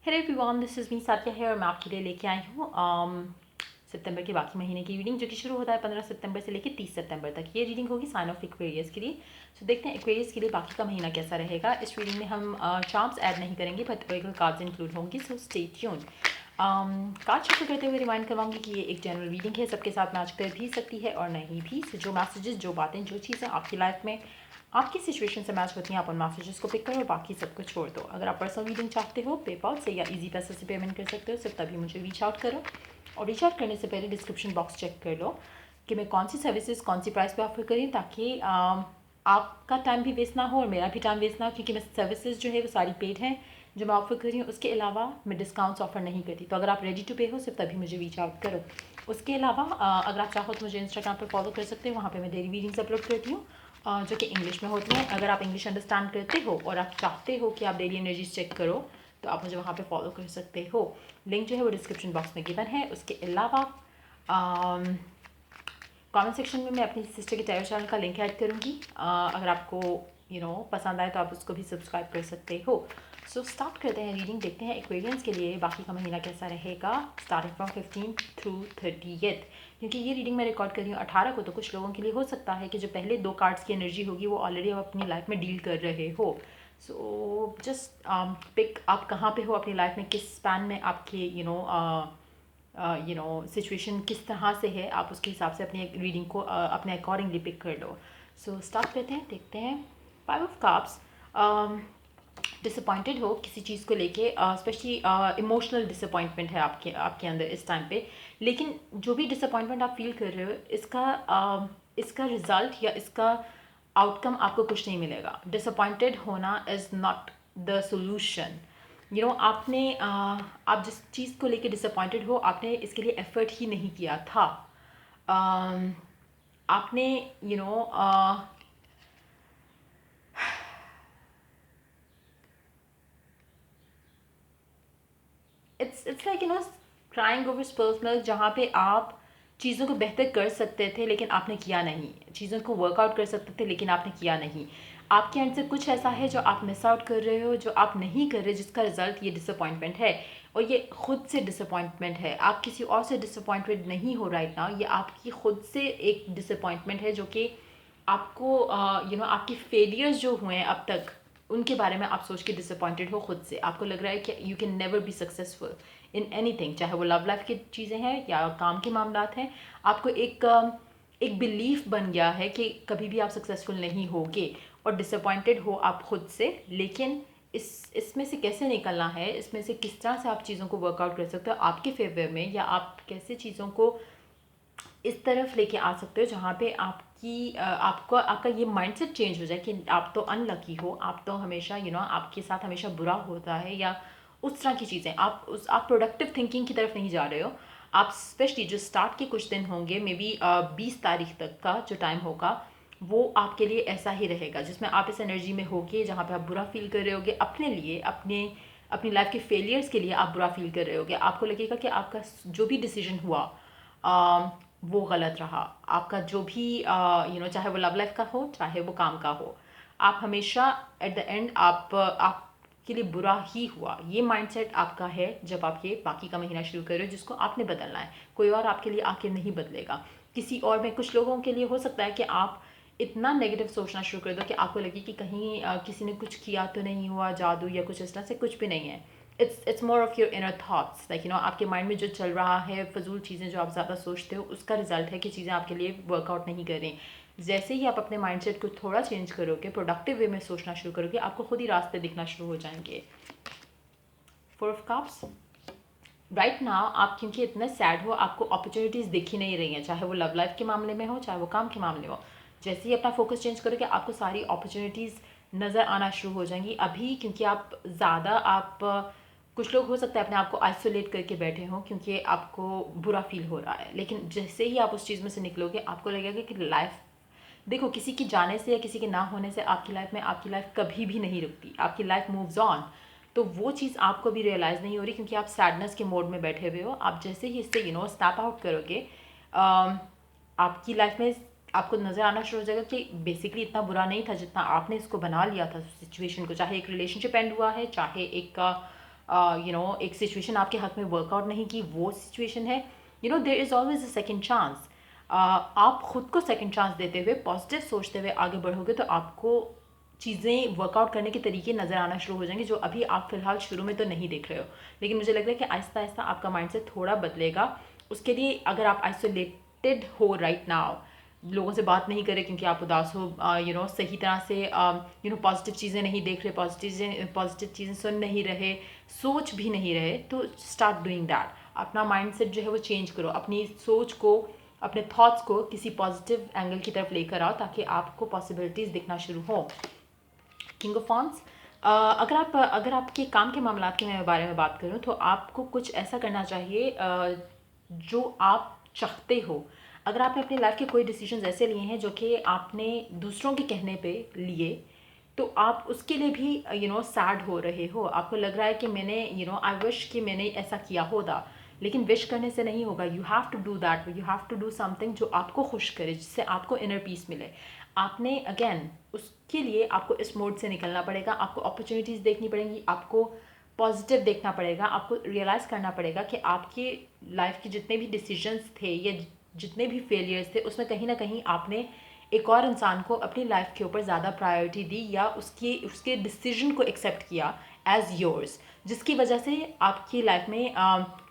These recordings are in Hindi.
Hello everyone, this is me Satya है और मैं आपके लिए लेके आई हूँ सितंबर के बाकी महीने की रीडिंग, जो कि शुरू होता है 15 सितंबर से लेकर 30 सितंबर तक। ये रीडिंग होगी साइन ऑफ एक्वेरियस के लिए। तो देखते हैं एक्वेरियस के लिए बाकी का महीना कैसा रहेगा। इस रीडिंग में हम चार्म्स ऐड नहीं करेंगे, बट ओरेकल कार्ड्स इंक्लूड होंगी, so stay tuned. Card shuffle करते हुए रिमाइंड करवाऊंगी कि ये एक जनरल रीडिंग है, सबके साथ मैच कर भी सकती है और नहीं भी। सो जो मैसेजेस, जो बातें, जो चीज़ें आपकी लाइफ में आपकी सिचुएशन से मैच होती हैं, आप उन मैसेजेस को पिक करो और बाकी सबको छोड़ दो। अगर आप पर्सनल रीडिंग चाहते हो पेपॉल से या इजी पैसे से पेमेंट कर सकते हो, सिर्फ तभी मुझे रीच आउट करो। और रीच आउट करने से पहले डिस्क्रिप्शन बॉक्स चेक कर लो कि मैं कौन सी सर्विसेज कौन सी प्राइस पे ऑफर करी, ताकि आपका टाइम भी वेस्ट ना हो और मेरा भी टाइम वेस्ट ना हो, क्योंकि मैं सर्विसेज जो है वो सारी पेड हैं जो मैं ऑफर कर रही हूँ। उसके अलावा मैं डिस्काउंट्स ऑफर नहीं करती। तो अगर आप रेडी टू पे हो, सिर्फ तभी मुझे रीच आउट करो। उसके अलावा अगर आप चाहो तो मुझे इंस्टाग्राम पर फॉलो कर सकते हो, वहाँ पे मैं डेली रीडिंग्स अपलोड करती हूँ जो कि इंग्लिश में होती हैं। अगर आप इंग्लिश अंडरस्टैंड करते हो और आप चाहते हो कि आप डेली एनर्जीज चेक करो, तो आप मुझे वहाँ पे फॉलो कर सकते हो। लिंक जो है वो डिस्क्रिप्शन बॉक्स में गिवन है। उसके अलावा कमेंट सेक्शन में मैं अपनी सिस्टर के टैरो चैनल का लिंक ऐड करूँगी। अगर आपको पसंद आए तो आप उसको भी सब्सक्राइब कर सकते हो। सो स्टार्ट करते हैं रीडिंग, देखते हैं एक्वेरियंस के लिए बाकी का महीना कैसा रहेगा, स्टार्टिंग फ्रॉम 15 थ्रू 30th। क्योंकि ये रीडिंग मैं रिकॉर्ड कर रही हूँ 18 को, तो कुछ लोगों के लिए हो सकता है कि जो पहले 2 कार्ड्स की एनर्जी होगी वो ऑलरेडी आप अपनी लाइफ में डील कर रहे हो। सो जस्ट पिक आप कहाँ पे हो अपनी लाइफ में, किस स्पैन में आपके सिचुएशन किस तरह से है, आप उसके हिसाब से अपनी रीडिंग को अपने अकॉर्डिंगली पिक कर लो। सो स्टार्ट करते हैं, देखते हैं। 5 ऑफ कप्स, डिसअपॉइंटेड हो किसी चीज़ को लेके, स्पेशली इमोशनल डिसअपॉइंटमेंट है आपके अंदर इस टाइम पे। लेकिन जो भी डिसअपॉइंटमेंट आप फील कर रहे हो, इसका रिजल्ट या इसका आउटकम आपको कुछ नहीं मिलेगा। डिसअपॉइंटेड होना इज़ नॉट द सोल्यूशन। आपने आप जिस चीज़ को लेके डिसअपॉइंटेड हो, आपने इसके लिए एफर्ट ही नहीं किया था। आपने it's like trying over spilled milk, जहाँ पे आप चीज़ों को बेहतर कर सकते थे लेकिन आपने किया नहीं, चीज़ों को वर्कआउट कर सकते थे लेकिन आपने किया नहीं। आपके एंड से कुछ ऐसा है जो आप मिस आउट कर रहे हो, जो आप नहीं कर रहे, जिसका रिजल्ट ये डिसअपॉइंटमेंट है। और ये खुद से डिसअपॉइंटमेंट है, आप किसी और से डिसअपॉइंटेड नहीं हो राइट नाउ। ये आपकी खुद से एक डिसअपॉइंटमेंट है, जो कि आपको आपकी फेलियर्स जो हुए हैं अब तक, उनके बारे में आप सोच के डिसअपॉइंटेड हो खुद से। आपको लग रहा है कि you can never be successful in anything, चाहे वो लव लाइफ की चीज़ें हैं या काम के मामलात हैं। आपको एक बिलीफ बन गया है कि कभी भी आप सक्सेसफुल नहीं होगे, और डिसअपॉइंटेड हो आप खुद से। लेकिन इसमें से कैसे निकलना है, इसमें से किस तरह से आप चीज़ों को वर्कआउट कर सकते हो आपके फेवर में, या आप कैसे चीज़ों को इस तरफ लेके आ सकते हो जहाँ पे आपका ये माइंडसेट चेंज हो जाए कि आप तो अनलकी हो, आप तो हमेशा आपके साथ हमेशा बुरा होता है, या उस तरह की चीज़ें। आप प्रोडक्टिव थिंकिंग की तरफ नहीं जा रहे हो। आप स्पेशली जो स्टार्ट के कुछ दिन होंगे, मे बी 20 तारीख तक का जो टाइम होगा, वो आपके लिए ऐसा ही रहेगा, जिसमें आप इस एनर्जी में होगे जहाँ पे आप बुरा फील कर रहे होगे अपने लिए, अपनी लाइफ के फेलियर्स के लिए आप बुरा फील कर रहे होगे। आपको लगेगा कि आपका जो भी डिसीजन हुआ वो गलत रहा। आपका जो भी चाहे वो लव लाइफ का हो, चाहे वो काम का हो, आप हमेशा एट द एंड आपके लिए बुरा ही हुआ। ये माइंडसेट आपका है जब आप ये बाकी का महीना शुरू कर रहे हो, जिसको आपने बदलना है। कोई और आपके लिए आके नहीं बदलेगा। किसी और में कुछ लोगों के लिए हो सकता है कि आप इतना नेगेटिव सोचना शुरू कर दो कि आपको लगे कि कहीं किसी ने कुछ किया तो नहीं हुआ, जादू या कुछ इस तरह से। कुछ भी नहीं है। It's more of your inner thoughts, like आपके माइंड में जो चल रहा है, फजूल चीज़ें जो आप ज़्यादा सोचते हो, उसका रिजल्ट है कि चीज़ें आपके लिए वर्कआउट नहीं कर रही। जैसे ही आप अपने माइंडसेट को थोड़ा चेंज करोगे, प्रोडक्टिव वे में सोचना शुरू करोगे, आपको खुद ही रास्ते दिखना शुरू हो जाएंगे। 4 ऑफ कप्स, राइट नाउ आप क्योंकि इतने सैड हो, आपको अपॉर्चुनिटीज़ दिख ही नहीं रही हैं, चाहे वो लव लाइफ के मामले में हो, चाहे वो काम के मामले हो। जैसे ही अपना फोकस चेंज करोगे, आपको सारी अपॉर्चुनिटीज़ नज़र आना शुरू हो जाएंगी। अभी क्योंकि आप कुछ लोग हो सकता है अपने आप को आइसोलेट करके बैठे हों क्योंकि आपको बुरा फील हो रहा है, लेकिन जैसे ही आप उस चीज़ में से निकलोगे, आपको लगेगा कि लाइफ, देखो, किसी के जाने से या किसी के ना होने से आपकी लाइफ कभी भी नहीं रुकती, आपकी लाइफ मूव्स ऑन। तो वो चीज़ आपको भी रियलाइज़ नहीं हो रही क्योंकि आप सैडनेस के मोड में बैठे हुए हो। आप जैसे ही इससे स्नैप आउट करोगे, आपकी लाइफ में आपको नज़र आना शुरू हो जाएगा कि बेसिकली इतना बुरा नहीं था जितना आपने इसको बना लिया था सिचुएशन को। चाहे एक रिलेशनशिप एंड हुआ है, चाहे एक एक सिचुएशन आपके हक में वर्कआउट नहीं की, वो सिचुएशन है, there is always a second chance. आप खुद को सेकेंड चांस देते हुए पॉजिटिव सोचते हुए आगे बढ़ोगे तो आपको चीज़ें वर्कआउट करने के तरीके नज़र आना शुरू हो जाएंगे, जो अभी आप फिलहाल शुरू में तो नहीं देख रहे हो। लेकिन मुझे लग रहा है कि आहिस्ता आहिस्ता आपका माइंडसेट थोड़ा बदलेगा। उसके लिए अगर आप आइसोलेटेड हो राइट नाउ, लोगों से बात नहीं करें क्योंकि आप उदास हो, सही तरह से पॉजिटिव चीज़ें नहीं देख रहे, पॉजिटिव चीज़ें सुन नहीं रहे, सोच भी नहीं रहे, तो स्टार्ट डूइंग दैट। अपना माइंडसेट जो है वो चेंज करो, अपनी सोच को, अपने थॉट्स को किसी पॉजिटिव एंगल की तरफ लेकर आओ ताकि आपको पॉसिबिलिटीज़ दिखना शुरू हो। किंग ऑफ वॉन्ड्स, अगर आपके काम के मामला के बारे में बात करूं तो आपको कुछ ऐसा करना चाहिए जो आप चाहते हो। अगर आपने अपनी लाइफ के कोई डिसीजंस ऐसे लिए हैं जो कि आपने दूसरों के कहने पे लिए, तो आप उसके लिए भी सैड हो रहे हो, आपको लग रहा है कि मैंने आई विश कि मैंने ऐसा किया होता, लेकिन विश करने से नहीं होगा। You have to do that, you have to do something जो आपको खुश करे, जिससे आपको इनर पीस मिले। आपने अगेन उसके लिए आपको इस मोड से निकलना पड़ेगा, आपको अपॉर्चुनिटीज़ देखनी पड़ेंगी, आपको पॉजिटिव देखना पड़ेगा, आपको रियलाइज़ करना पड़ेगा कि आपके लाइफ के जितने भी डिसीजंस थे या जितने भी फेलियर्स थे, उसमें कहीं ना कहीं आपने एक और इंसान को अपनी लाइफ के ऊपर ज़्यादा प्रायोरिटी दी या उसके डिसीजन को एक्सेप्ट किया एज योर्स, जिसकी वजह से आपकी लाइफ में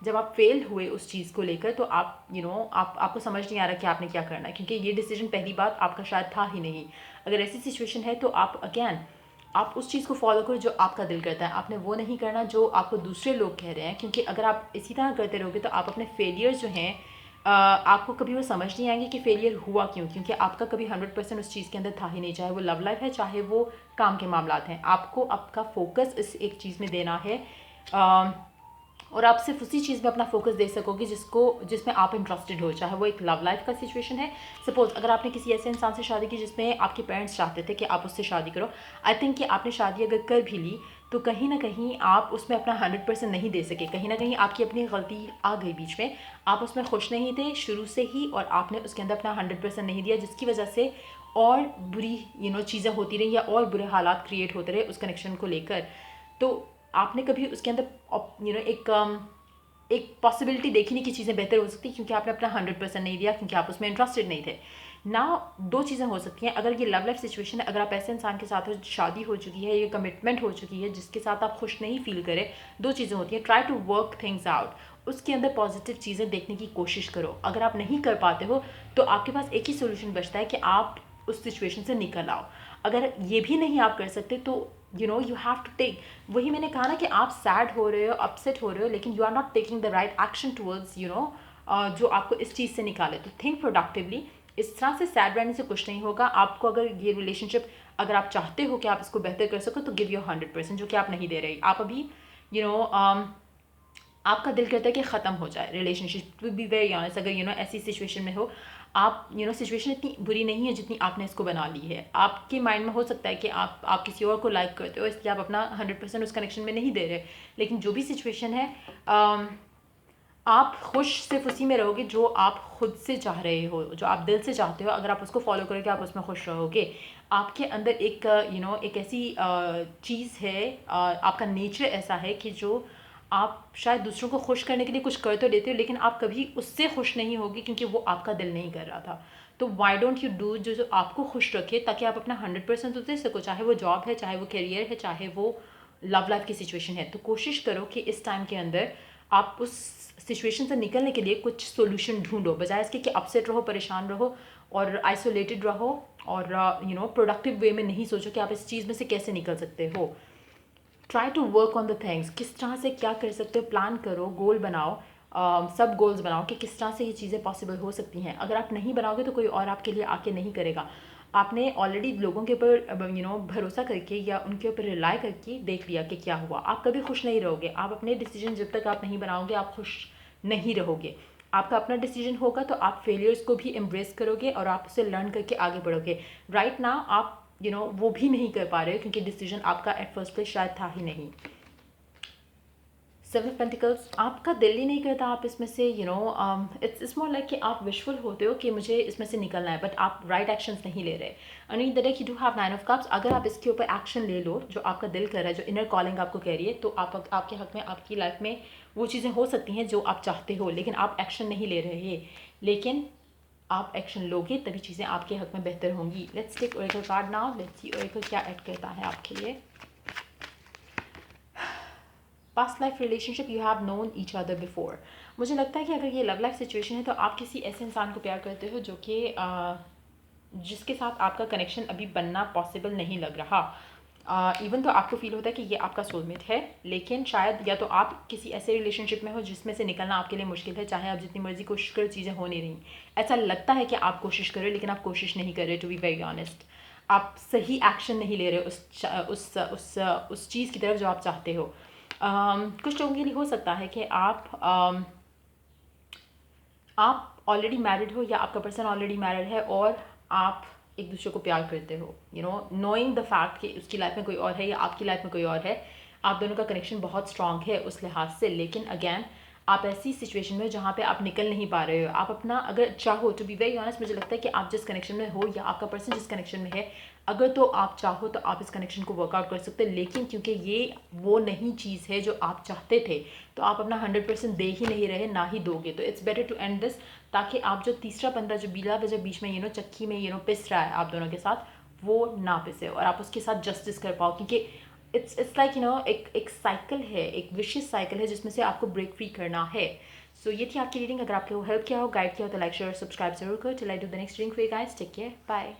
जब आप फेल हुए उस चीज़ को लेकर तो आप आपको समझ नहीं आ रहा कि आपने क्या करना है, क्योंकि ये डिसीजन पहली बात आपका शायद था ही नहीं। अगर ऐसी सिचुएशन है तो आप अगेन आप उस चीज़ को फॉलो करो जो आपका दिल करता है, आपने वो नहीं करना जो आपको दूसरे लोग कह रहे हैं, क्योंकि अगर आप इसी तरह करते रहोगे तो आप अपने फेलियर जो हैं आपको कभी वो समझ नहीं आएंगे कि फेलियर हुआ क्यों, क्योंकि आपका कभी 100% उस चीज़ के अंदर था ही नहीं, चाहे वो लव लाइफ है चाहे वो काम के मामलात हैं। आपको आपका फोकस इस एक चीज़ में देना है और आप सिर्फ उसी चीज़ में अपना फोकस दे सकोगे जिसमें आप इंटरेस्टेड हो, चाहे वो एक लव लाइफ का सिचुएशन है। सपोज अगर आपने किसी ऐसे इंसान से शादी की जिसमें आपके पेरेंट्स चाहते थे कि आप उससे शादी करो, आई थिंक कि आपने शादी अगर कर भी ली तो कहीं ना कहीं आप उसमें अपना 100% नहीं दे सके, कहीं ना कहीं आपकी अपनी गलती आ गई बीच में, आप उसमें खुश नहीं थे शुरू से ही और आपने उसके अंदर अपना 100% नहीं दिया, जिसकी वजह से और बुरी चीज़ें होती रही या और बुरे हालात क्रिएट होते रहे उस कनेक्शन को लेकर। तो आपने कभी उसके अंदर एक पॉसिबिलिटी देखी नहीं कि चीज़ें बेहतर हो सकती, क्योंकि आपने अपना 100% नहीं दिया, क्योंकि आप उसमें इंटरेस्टेड नहीं थे ना। दो चीज़ें हो सकती हैं, अगर ये लव लाइफ सिचुएशन है, अगर आप ऐसे इंसान के साथ शादी हो चुकी है, ये कमिटमेंट हो चुकी है जिसके साथ आप खुश नहीं फील करें, दो चीज़ें होती हैं, try to work things out, उसके अंदर पॉजिटिव चीज़ें देखने की कोशिश करो। अगर आप नहीं कर पाते हो तो आपके पास एक ही सोल्यूशन बचता है कि आप उस सिचुएशन से निकल आओ। अगर ये भी नहीं आप कर सकते तो यू हैव टू टेक, वही मैंने कहा ना कि आप सैड हो रहे हो, अपसेट हो रहे हो, लेकिन you are not taking the right action towards जो आपको इस चीज़ से निकाले। तो थिंक प्रोडक्टिवली, इस तरह से सैड रहने से कुछ नहीं होगा। आपको अगर ये रिलेशनशिप अगर आप चाहते हो कि आप इसको बेहतर कर सको तो गिव योर 100%, जो कि आप नहीं दे रहे। आप अभी आपका दिल करता है कि ख़त्म हो जाए relationship, to be very honest. अगर ऐसी सिचुएशन में हो आप, सिचुएशन इतनी बुरी नहीं है जितनी आपने इसको बना ली है। आपके माइंड में हो सकता है कि आप किसी और को लाइक करते हो, इसलिए आप अपना 100% उस कनेक्शन में नहीं दे रहे, लेकिन जो भी सिचुएशन है आप खुश सिर्फ उसी में रहोगे जो आप खुद से चाह रहे हो, जो आप दिल से चाहते हो। अगर आप उसको फॉलो करोगे आप उसमें खुश रहोगे। आपके अंदर एक ऐसी चीज़ है, आपका नेचर ऐसा है कि जो आप शायद दूसरों को खुश करने के लिए कुछ कर तो लेते हो, लेकिन आप कभी उससे खुश नहीं होगी क्योंकि वो आपका दिल नहीं कर रहा था। तो वाई डोंट यू डू जो आपको खुश रखे, ताकि आप अपना 100% तो दे सको, चाहे वो जॉब है, चाहे वो करियर है, चाहे वो लव लाइफ की सिचुएशन है। तो कोशिश करो कि इस टाइम के अंदर आप उस सिचुएशन से निकलने के लिए कुछ सोल्यूशन ढूंढो, बजाय इसके कि अपसेट रहो, परेशान रहो और आइसोलेटेड रहो और प्रोडक्टिव वे में नहीं सोचो कि आप इस चीज़ में से कैसे निकल सकते हो। Try to work on the things, किस तरह से क्या कर सकते हो, प्लान करो, गोल बनाओ, सब गोल्स बनाओ कि किस तरह से ये चीज़ें पॉसिबल हो सकती हैं। अगर आप नहीं बनाओगे तो कोई और आपके लिए आके नहीं करेगा। आपने ऑलरेडी लोगों के ऊपर भरोसा करके या उनके ऊपर रिलाई करके देख लिया कि क्या हुआ, आप कभी खुश नहीं रहोगे। आप अपने डिसीजन जब तक आप नहीं बनाओगे आप खुश नहीं रहोगे। आपका अपना डिसीजन होगा तो आप फेलियर्स को भी एम्ब्रेस करोगे और आप उससे लर्न करके आगे बढ़ोगे। राइट नाउ आप वो भी नहीं कर पा रहे हो क्योंकि डिसीजन आपका एट फर्स्ट प्लेस शायद था ही नहीं। सेवन ऑफ पेंटिकल्स, आपका दिल ही नहीं करता आप इसमें से इट्स मोर लाइक कि आप विशफुल होते हो कि मुझे इसमें से निकलना है, बट आप राइट एक्शंस नहीं ले रहे। अनी the deck you do have nine of cups, अगर आप इसके ऊपर एक्शन ले लो जो आपका दिल कर रहा है, जो इनर कॉलिंग आपको कह रही है, तो आपके हक में, आपकी लाइफ में वो चीज़ें हो सकती हैं जो आप चाहते हो, लेकिन आप एक्शन नहीं ले रहे। लेकिन आप एक्शन लोगे तभी चीज़ें आपके हक में बेहतर होंगी। Let's take oracle card now, let's see oracle क्या ऐड करता है आपके लिए। Past life relationship, you have known each other before. मुझे लगता है कि अगर ये लव लाइफ सिचुएशन है तो आप किसी ऐसे इंसान को प्यार करते हो जो कि जिसके साथ आपका कनेक्शन अभी बनना पॉसिबल नहीं लग रहा। इवन तो आपको फील होता है कि ये आपका सोलमेट है, लेकिन शायद या तो आप किसी ऐसे रिलेशनशिप में हो जिसमें से निकलना आपके लिए मुश्किल है, चाहे आप जितनी मर्जी कोशिश करो चीज़ें हो नहीं रही। ऐसा लगता है कि आप कोशिश कर रहे हो लेकिन आप कोशिश नहीं कर रहे, टू बी वेरी ऑनेस्ट। आप सही एक्शन नहीं ले रहे उस चीज़ की तरफ जो आप चाहते हो। कुछ लोगों के लिए हो सकता है कि आप ऑलरेडी मैरिड हो या आपका पर्सन ऑलरेडी मैरिड है और आप एक दूसरे को प्यार करते हो, नोइंग द फैक्ट कि उसकी लाइफ में कोई और है या आपकी लाइफ में कोई और है। आप दोनों का कनेक्शन बहुत स्ट्रांग है उस लिहाज से, लेकिन अगैन आप ऐसी सिचुएशन में जहाँ पे आप निकल नहीं पा रहे हो। आप अपना अगर चाहो, टू बी वेरी ऑनेस्ट, मुझे लगता है कि आप जिस कनेक्शन में हो या आपका पर्सन जिस कनेक्शन में है, अगर तो आप चाहो तो आप इस कनेक्शन को वर्कआउट कर सकते हो, लेकिन क्योंकि ये वो नहीं चीज़ है जो आप चाहते थे, तो आप अपना 100% दे ही नहीं रहे, ना ही दोगे। तो it's better to end this, ताकि आप जो तीसरा बंदा जो बीला वजह बीच में चक्की में पिस रहा है आप दोनों के साथ, वो ना पिसे और आप उसके साथ जस्टिस कर पाओ। क्योंकि इट्स लाइक एक साइकिल है, एक विशियस साइकिल है जिसमें से आपको ब्रेक फ्री करना है। सो ये थी आपकी रीडिंग। अगर आपको हेल्प किया हो, गाइड किया हो, तो लाइक शेयर सब्सक्राइब जरूर करो। Till I do the next reading for you guys, take care, bye.